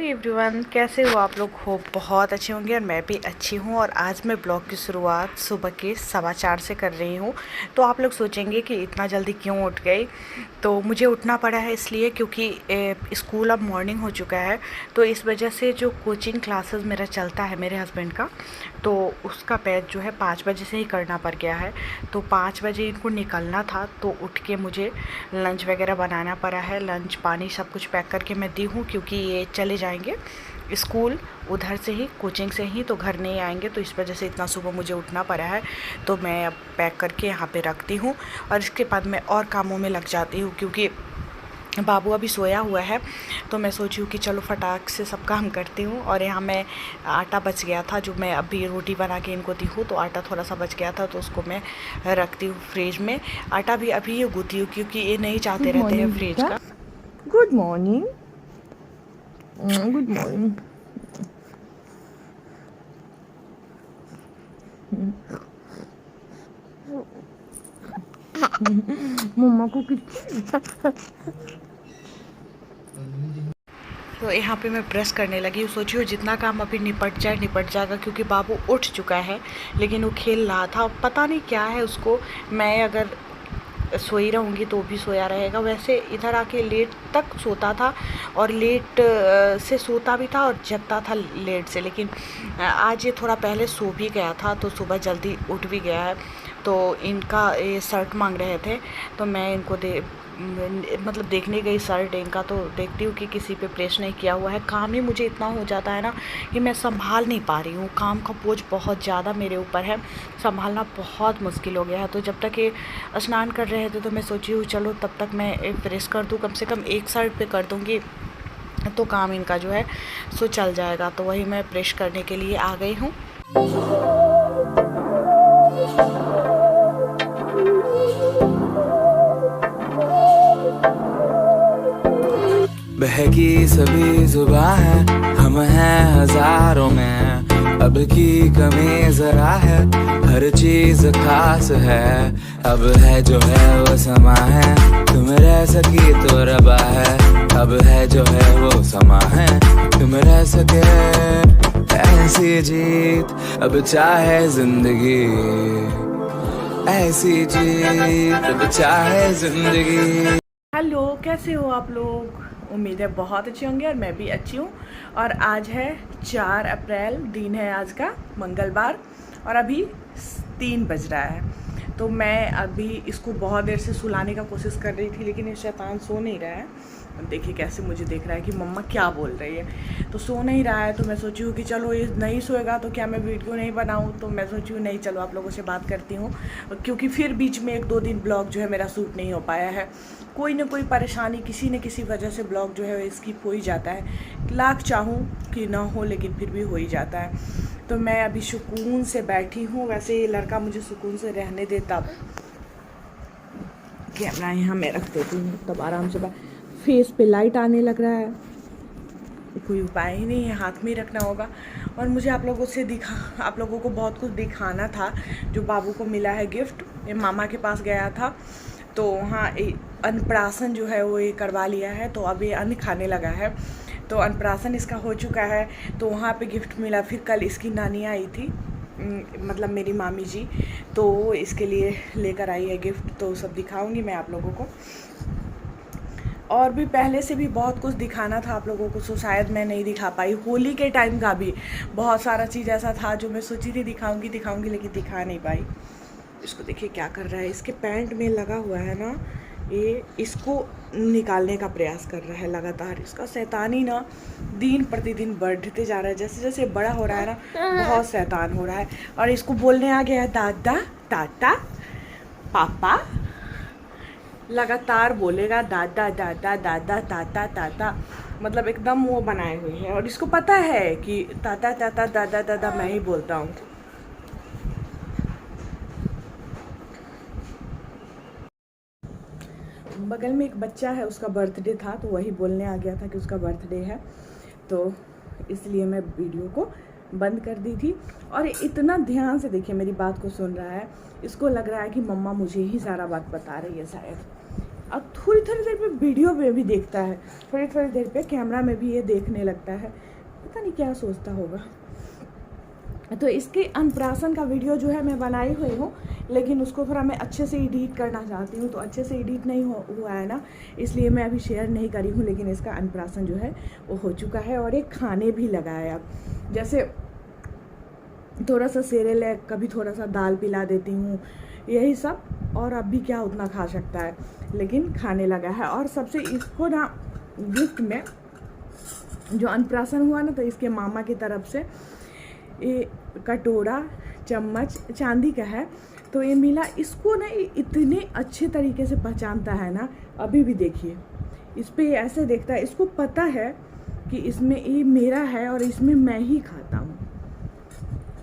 Everyone, कैसे हो आप लोग? हो बहुत अच्छे होंगे और मैं भी अच्छी हूँ। और आज मैं ब्लॉग की शुरुआत सुबह के 4:15 से कर रही हूँ। तो आप लोग सोचेंगे कि इतना जल्दी क्यों उठ गई। तो मुझे उठना पड़ा है इसलिए क्योंकि स्कूल अब मॉर्निंग हो चुका है। तो इस वजह से जो कोचिंग क्लासेस मेरा चलता है मेरे हस्बैंड का, तो उसका बैच जो है 5 बजे से ही करना पड़ गया है। तो 5 बजे इनको निकलना था, तो उठ के मुझे लंच वगैरह बनाना पड़ा है। लंच पानी सब कुछ पैक करके मैं दी हूँ क्योंकि ये चले जाएंगे स्कूल उधर से ही, कोचिंग से ही, तो घर नहीं आएंगे। तो इस वजह से इतना सुबह मुझे उठना पड़ा है। तो मैं अब पैक करके यहाँ पे रखती हूँ और इसके बाद मैं और कामों में लग जाती हूँ क्योंकि बाबू अभी सोया हुआ है। तो मैं सोची हूँ कि चलो फटाक से सब काम करती हूँ। और यहाँ मैं आटा बच गया था जो मैं अभी रोटी बना के इनको दी हूँ, तो आटा थोड़ा सा बच गया था तो उसको मैं रखती हूँ फ्रिज में। आटा भी अभी ही गूंथी हूँ क्योंकि ये नहीं चाहते रहते हैं फ्रिज का। Good morning. Good morning. मम्मा को कितनी तो यहाँ पे मैं ब्रश करने लगी हूँ। सोचियो जितना काम अभी निपट जाएगा क्योंकि बाबू उठ चुका है लेकिन वो खेल रहा था। पता नहीं क्या है उसको। मैं अगर सोई रहूँगी तो भी सोया रहेगा। वैसे इधर आके लेट तक सोता था और लेट से सोता भी था और जगता था लेट से। लेकिन आज ये थोड़ा पहले सो भी गया था तो सुबह जल्दी उठ भी गया है। तो इनका ये शर्ट मांग रहे थे तो मैं इनको मतलब देखने गई शर्ट इनका, तो देखती हूँ कि किसी पे प्रेस नहीं किया हुआ है। काम ही मुझे इतना हो जाता है ना कि मैं संभाल नहीं पा रही हूँ। काम का बोझ बहुत ज़्यादा मेरे ऊपर है, संभालना बहुत मुश्किल हो गया है। तो जब तक ये स्नान कर रहे थे तो मैं सोची हूँ चलो तब तक मैं प्रेस कर दूँ, कम से कम एक शर्ट पे कर दूँगी तो काम इनका जो है सो चल जाएगा। तो वही मैं प्रेस करने के लिए आ गई हूँ। बहकी सभी जुबां है, हम हैं हजारों में, अब की कमी जरा है, हर चीज खास है। अब है जो है वो समा है, तुम रह सकी तो रबा है। अब है जो है वो समा है, तुम रह सके ऐसी जीत। अब चाहे जिंदगी ऐसी जीत, अब चाहे जिंदगी। हेलो, कैसे हो आप लोग? उम्मीद है बहुत अच्छे होंगे और मैं भी अच्छी हूँ। और आज है 4 अप्रैल, दिन है आज का मंगलवार और अभी 3 बज रहा है। तो मैं अभी इसको बहुत देर से सुलाने का कोशिश कर रही थी लेकिन ये शैतान सो नहीं रहा है। देखिए कैसे मुझे देख रहा है कि मम्मा क्या बोल रही है। तो सो नहीं रहा है तो मैं सोची हूँ कि चलो ये नहीं सोएगा तो क्या मैं वीडियो नहीं बनाऊँ। तो मैं सोची हूँ नहीं, चलो आप लोगों से बात करती हूँ क्योंकि फिर बीच में 1-2 दिन ब्लॉग जो है मेरा शूट नहीं हो पाया है। कोई ना कोई परेशानी किसी न किसी वजह से ब्लॉग जो है स्किप हो ही जाता है। लाख चाहूँ कि ना हो लेकिन फिर भी हो ही जाता है। तो मैं अभी सुकून से बैठी हूँ। वैसे ये लड़का मुझे सुकून से रहने दे तब। कैमरा यहाँ मैं रख देती हूँ तब आराम से। फेस पे लाइट आने लग रहा है, कोई उपाय ही नहीं है, हाथ में ही रखना होगा। और मुझे आप लोगों को बहुत कुछ दिखाना था जो बाबू को मिला है गिफ्ट। ये मामा के पास गया था तो वहाँ अन्नप्राशन जो है वो ये करवा लिया है, तो अब ये अन्न खाने लगा है। तो अन्नप्राशन इसका हो चुका है तो वहाँ पे गिफ्ट मिला। फिर कल इसकी नानी आई थी, मतलब मेरी मामी जी, तो वो इसके लिए लेकर आई है गिफ्ट। तो सब दिखाऊंगी मैं आप लोगों को। और भी पहले से भी बहुत कुछ दिखाना था आप लोगों को, तो शायद मैं नहीं दिखा पाई। होली के टाइम का भी बहुत सारा चीज़ ऐसा था जो मैं सोची थी दिखाऊंगी लेकिन दिखा नहीं पाई। इसको देखिए क्या कर रहा है, इसके पैंट में लगा हुआ है ना, ये इसको निकालने का प्रयास कर रहा है लगातार। इसका शैतानी ना दिन प्रतिदिन बढ़ते जा रहा है। जैसे जैसे बड़ा हो रहा है ना बहुत शैतान हो रहा है। और इसको बोलने आ गया है दादा टाटा पापा, लगातार बोलेगा दादा दादा दादा ताता ताता, मतलब एकदम वो बनाए हुए हैं। और इसको पता है कि ताता ताता दादा दादा मैं ही बोलता हूँ। बगल में एक बच्चा है, उसका बर्थडे था तो वही बोलने आ गया था कि उसका बर्थडे है, तो इसलिए मैं वीडियो को बंद कर दी थी। और इतना ध्यान से देखिए मेरी बात को सुन रहा है। इसको लग रहा है कि मम्मा मुझे ही सारा बात बता रही है शायद। अब थोड़ी थोड़ी देर पे वीडियो में भी देखता है, थोड़ी थोड़ी देर पे कैमरा में भी ये देखने लगता है, पता नहीं क्या सोचता होगा। तो इसके अन्नप्राशन का वीडियो जो है मैं बनाई हुई हूँ, लेकिन उसको थोड़ा मैं अच्छे से एडिट करना चाहती हूँ, तो अच्छे से एडिट नहीं हुआ है ना, इसलिए मैं अभी शेयर नहीं करी हूँ। लेकिन इसका अन्नप्राशन जो है वो हो चुका है और एक खाने भी लगा है। अब जैसे थोड़ा सा सेरेलैक, कभी थोड़ा सा दाल पिला देती हूँ, यही सब। और अब भी क्या उतना खा सकता है, लेकिन खाने लगा है। और सबसे इसको ना गिफ्ट में जो अन्नप्राशन हुआ ना, तो इसके मामा की तरफ से ये कटोरा चम्मच चांदी का है, तो ये मिला इसको ना। इतने अच्छे तरीके से पहचानता है ना, अभी भी देखिए इस पे ऐसे देखता है, इसको पता है कि इसमें ये मेरा है और इसमें मैं ही खाता हूँ।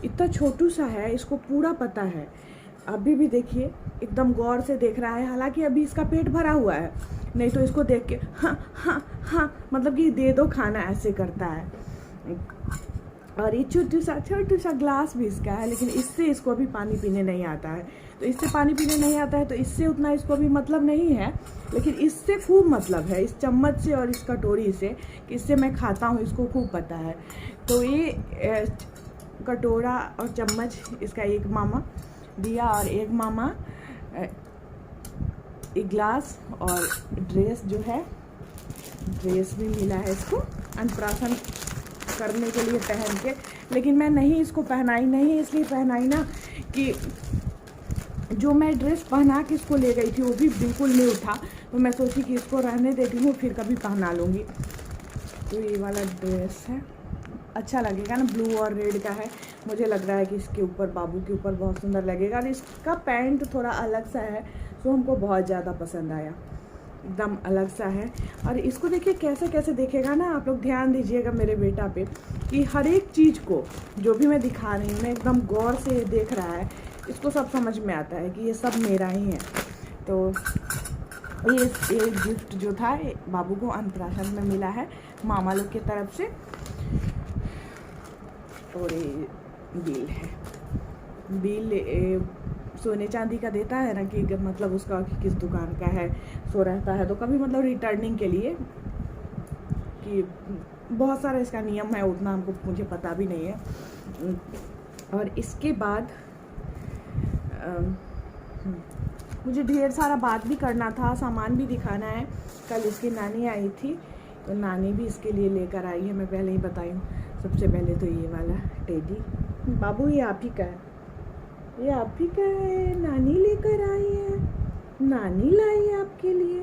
इतना छोटू सा है, इसको पूरा पता है। अभी भी देखिए एकदम गौर से देख रहा है, हालांकि अभी इसका पेट भरा हुआ है, नहीं तो इसको देख के हाँ हाँ हाँ मतलब कि दे दो खाना, ऐसे करता है। और ये छोटू सा ग्लास भी इसका है, लेकिन इससे इसको अभी पानी पीने नहीं आता है। तो इससे पानी पीने नहीं आता है, तो इससे उतना इसको अभी मतलब नहीं है, लेकिन इससे खूब मतलब है, इस चम्मच से और इस कटोरी से, कि इससे मैं खाता हूँ, इसको खूब पता है। तो ये कटोरा और चम्मच इसका एक मामा दिया, और एक मामा एक ग्लास, और ड्रेस जो है, ड्रेस भी मिला है इसको अन्नप्राशन करने के लिए पहन के। लेकिन मैं नहीं इसको पहनाई, नहीं इसलिए पहनाई ना कि जो मैं ड्रेस पहना के इसको ले गई थी वो भी बिल्कुल नहीं उठा, तो मैं सोची कि इसको रहने देती हूँ, फिर कभी पहना लूँगी। तो ये वाला ड्रेस है, अच्छा लगेगा ना, ब्लू और रेड का है। मुझे लग रहा है कि इसके ऊपर, बाबू के ऊपर बहुत सुंदर लगेगा। और इसका पैंट थोड़ा अलग सा है, तो हमको बहुत ज़्यादा पसंद आया, एकदम अलग सा है। और इसको देखिए कैसे कैसे देखेगा ना, आप लोग ध्यान दीजिएगा मेरे बेटा पे, कि हर एक चीज़ को जो भी मैं दिखा रही हूँ ना, एकदम गौर से देख रहा है। इसको सब समझ में आता है कि ये सब मेरा ही है। तो ये गिफ्ट जो था बाबू को अन्नप्राशन में मिला है मामा लोग की तरफ से। और ये बिल है, बिल सोने चांदी का देता है ना, कि मतलब उसका किस दुकान का है, सो रहता है, तो कभी मतलब रिटर्निंग के लिए, कि बहुत सारा इसका नियम है, उतना हमको मुझे पता भी नहीं है। और इसके बाद मुझे ढेर सारा बात भी करना था, सामान भी दिखाना है। कल इसकी नानी आई थी, तो नानी भी इसके लिए लेकर आई है, मैं पहले ही बताई हूँ। सबसे पहले तो ये वाला टेडी, बाबू ये आप ही का है, ये आप ही का है, नानी लेकर आई है, नानी लाई है आपके लिए।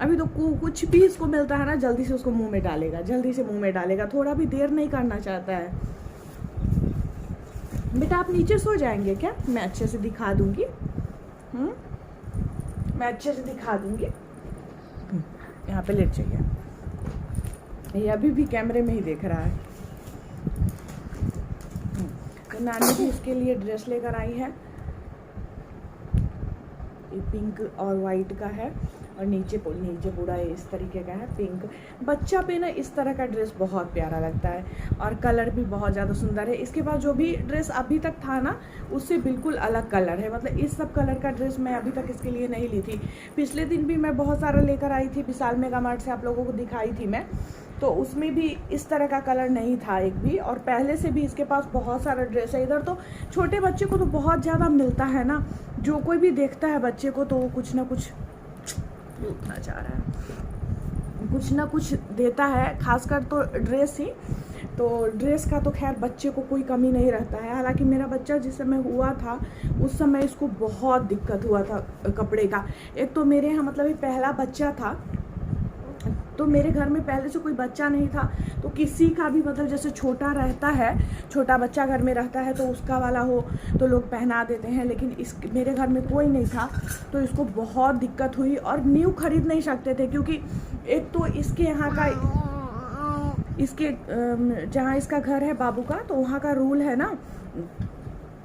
अभी तो कुछ भी इसको मिलता है ना, जल्दी से उसको मुंह में डालेगा, जल्दी से मुंह में डालेगा, थोड़ा भी देर नहीं करना चाहता है। बेटा आप नीचे सो जाएंगे क्या? मैं अच्छे से दिखा दूंगी, मैं अच्छे से दिखा दूंगी। यहाँ पे लेट जाइए, ये अभी भी कैमरे में ही देख रहा है। तो नानी भी इसके लिए ड्रेस लेकर आई है, ये पिंक और वाइट का है, और नीचे पूरा इस तरीके का है पिंक। बच्चा पे ना इस तरह का ड्रेस बहुत प्यारा लगता है, और कलर भी बहुत ज़्यादा सुंदर है। इसके बाद जो भी ड्रेस अभी तक था ना, उससे बिल्कुल अलग कलर है, मतलब इस सब कलर का ड्रेस मैं अभी तक इसके लिए नहीं ली थी। पिछले दिन भी मैं बहुत सारा लेकर आई थी, विशाल मेगा मार्ट से आप लोगों को दिखाई थी मैं, तो उसमें भी इस तरह का कलर नहीं था एक भी। और पहले से भी इसके पास बहुत सारा ड्रेस है। इधर तो छोटे बच्चे को तो बहुत ज़्यादा मिलता है ना, जो कोई भी देखता है बच्चे को तो वो कुछ ना कुछ उठना चाह रहा है, कुछ ना कुछ देता है, खासकर तो ड्रेस ही। तो ड्रेस का तो खैर बच्चे को कोई कमी नहीं रहता है। हालांकि मेरा बच्चा जिस समय हुआ था, उस समय इसको बहुत दिक्कत हुआ था कपड़े का। एक तो मेरे यहाँ मतलब ये पहला बच्चा था, तो मेरे घर में पहले से कोई बच्चा नहीं था, तो किसी का भी मतलब जैसे छोटा रहता है, छोटा बच्चा घर में रहता है, तो उसका वाला हो तो लोग पहना देते हैं। लेकिन मेरे घर में कोई नहीं था, तो इसको बहुत दिक्कत हुई, और न्यू खरीद नहीं सकते थे, क्योंकि एक तो इसके यहाँ का, इसके जहाँ इसका घर है बाबू का, तो वहाँ का रूल है ना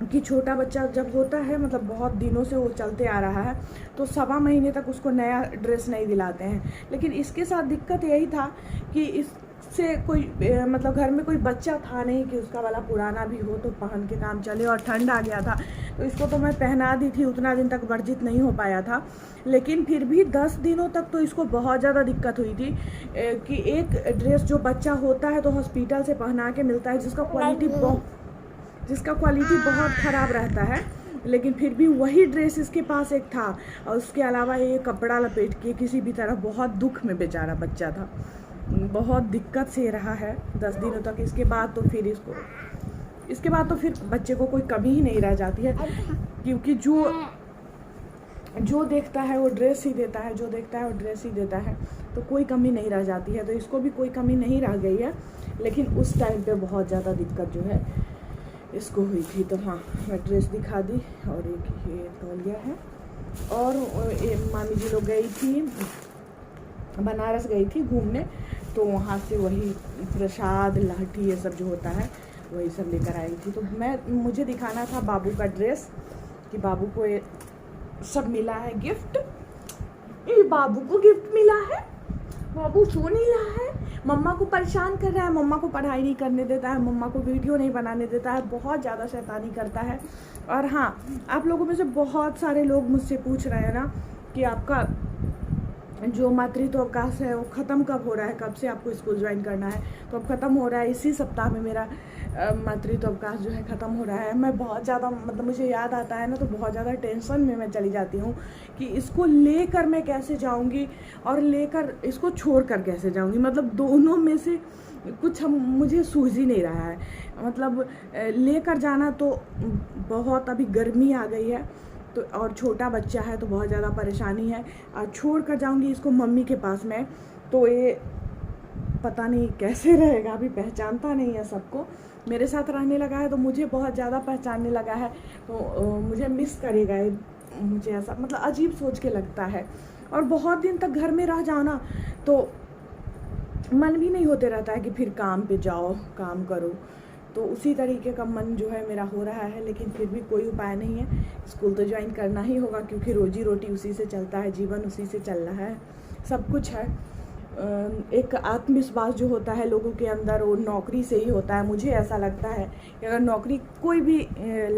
कि छोटा बच्चा जब होता है, मतलब बहुत दिनों से वो चलते आ रहा है, तो 1.25 महीने तक उसको नया ड्रेस नहीं दिलाते हैं। लेकिन इसके साथ दिक्कत यही था कि इस से कोई मतलब घर में कोई बच्चा था नहीं कि उसका वाला पुराना भी हो तो पहन के काम चले, और ठंड आ गया था तो इसको तो मैं पहना दी थी, उतना दिन तक वर्जित नहीं हो पाया था। लेकिन फिर भी 10 दिनों तक तो इसको बहुत ज़्यादा दिक्कत हुई थी कि एक ड्रेस जो बच्चा होता है तो हॉस्पिटल से पहना के मिलता है जिसका क्वालिटी बहुत ख़राब रहता है, लेकिन फिर भी वही ड्रेस इसके पास एक था, और उसके अलावा ये कपड़ा लपेट के किसी भी तरह बहुत दुख में बेचारा बच्चा था, बहुत दिक्कत से रहा है 10 दिनों तक। इसके बाद तो फिर बच्चे को कोई कमी ही नहीं रह जाती है, क्योंकि जो देखता है वो ड्रेस ही देता है, जो देखता है वो ड्रेस ही देता है, तो कोई कमी नहीं रह जाती है। तो इसको भी कोई कमी नहीं रह गई है, लेकिन उस टाइम पे बहुत ज़्यादा दिक्कत जो है इसको हुई थी। तो हाँ, मैं ड्रेस दिखा दी, और एक ये तौलिया है। और मामी जी लोग गई थी, बनारस गई थी घूमने, तो वहाँ से वही प्रसाद लाठी ये सब जो होता है वही सब लेकर आई थी। तो मुझे दिखाना था बाबू का ड्रेस, कि बाबू को ये सब मिला है गिफ्ट, ये बाबू को गिफ्ट मिला है, बाबू सो नहीं रहा है, मम्मा को परेशान कर रहा है, मम्मा को पढ़ाई नहीं करने देता है, मम्मा को वीडियो नहीं बनाने देता है, बहुत ज़्यादा शैतानी करता है। और हाँ, आप लोगों में से बहुत सारे लोग मुझसे पूछ रहे हैं ना कि आपका जो मातृत्व अवकाश है वो ख़त्म कब हो रहा है, कब से आपको स्कूल ज्वाइन करना है। तो अब ख़त्म हो रहा है, इसी सप्ताह में मेरा मातृत्व अवकाश जो है ख़त्म हो रहा है। मैं बहुत ज़्यादा मतलब मुझे याद आता है ना तो बहुत ज़्यादा टेंशन में मैं चली जाती हूँ कि इसको लेकर मैं कैसे जाऊँगी और लेकर इसको छोड़ कर कैसे जाऊँगी। मतलब दोनों में से कुछ मुझे सूझ ही नहीं रहा है। मतलब लेकर जाना तो बहुत, अभी गर्मी आ गई है तो, और छोटा बच्चा है तो बहुत ज़्यादा परेशानी है, और छोड़ कर जाऊँगी इसको मम्मी के पास में, तो ये पता नहीं कैसे रहेगा। अभी पहचानता नहीं है सबको, मेरे साथ रहने लगा है तो मुझे बहुत ज़्यादा पहचानने लगा है, तो मुझे मिस करेगा ये, मुझे ऐसा मतलब अजीब सोच के लगता है। और बहुत दिन तक घर में रह जाओ ना तो मन भी नहीं होते रहता है कि फिर काम पे जाओ, काम करो, तो उसी तरीके का मन जो है मेरा हो रहा है। लेकिन फिर भी कोई उपाय नहीं है, स्कूल तो ज्वाइन करना ही होगा, क्योंकि रोजी रोटी उसी से चलता है, जीवन उसी से चल रहा है, सब कुछ है। एक आत्मविश्वास जो होता है लोगों के अंदर वो नौकरी से ही होता है। मुझे ऐसा लगता है कि अगर नौकरी कोई भी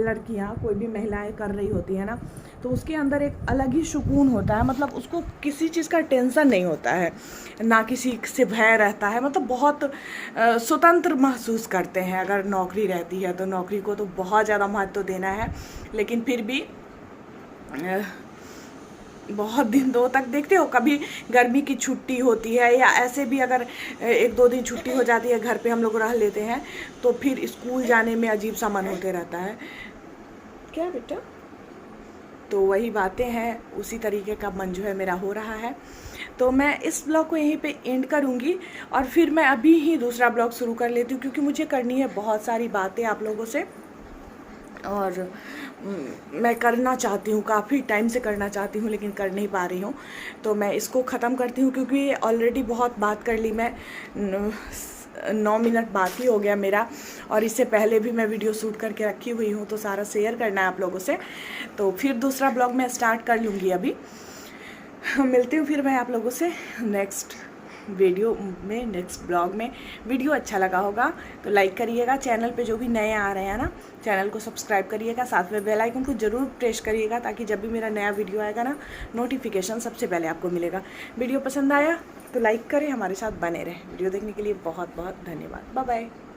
लड़कियां, कोई भी महिलाएं कर रही होती है ना, तो उसके अंदर एक अलग ही सुकून होता है। मतलब उसको किसी चीज़ का टेंशन नहीं होता है, ना किसी से भय रहता है, मतलब बहुत स्वतंत्र महसूस करते हैं। अगर नौकरी रहती है तो नौकरी को तो बहुत ज़्यादा महत्व देना है, लेकिन फिर भी बहुत दिन दो तक देखते हो, कभी गर्मी की छुट्टी होती है या ऐसे भी अगर 1-2 दिन छुट्टी हो जाती है, घर पे हम लोग रह लेते हैं, तो फिर स्कूल जाने में अजीब सा मन होते रहता है। क्या बेटा? तो वही बातें हैं, उसी तरीके का मन जो है मेरा हो रहा है। तो मैं इस ब्लॉग को यहीं पे एंड करूँगी, और फिर मैं अभी ही दूसरा ब्लॉग शुरू कर लेती हूँ, क्योंकि मुझे करनी है बहुत सारी बातें आप लोगों से, और मैं करना चाहती हूँ, काफ़ी टाइम से करना चाहती हूँ, लेकिन कर नहीं पा रही हूँ। तो मैं इसको ख़त्म करती हूँ, क्योंकि ऑलरेडी बहुत बात कर ली मैं, 9 मिनट बाकी हो गया मेरा, और इससे पहले भी मैं वीडियो शूट करके रखी हुई हूँ, तो सारा शेयर करना है आप लोगों से। तो फिर दूसरा ब्लॉग मैं स्टार्ट कर लूँगी। अभी मिलती हूँ फिर मैं आप लोगों से नेक्स्ट वीडियो में, नेक्स्ट ब्लॉग में। वीडियो अच्छा लगा होगा तो लाइक करिएगा, चैनल पे जो भी नए आ रहे हैं ना, चैनल को सब्सक्राइब करिएगा, साथ में बेल आइकन को ज़रूर प्रेस करिएगा, ताकि जब भी मेरा नया वीडियो आएगा ना, नोटिफिकेशन सबसे पहले आपको मिलेगा। वीडियो पसंद आया तो लाइक करें, हमारे साथ बने रहें। वीडियो देखने के लिए बहुत बहुत धन्यवाद। Bye bye.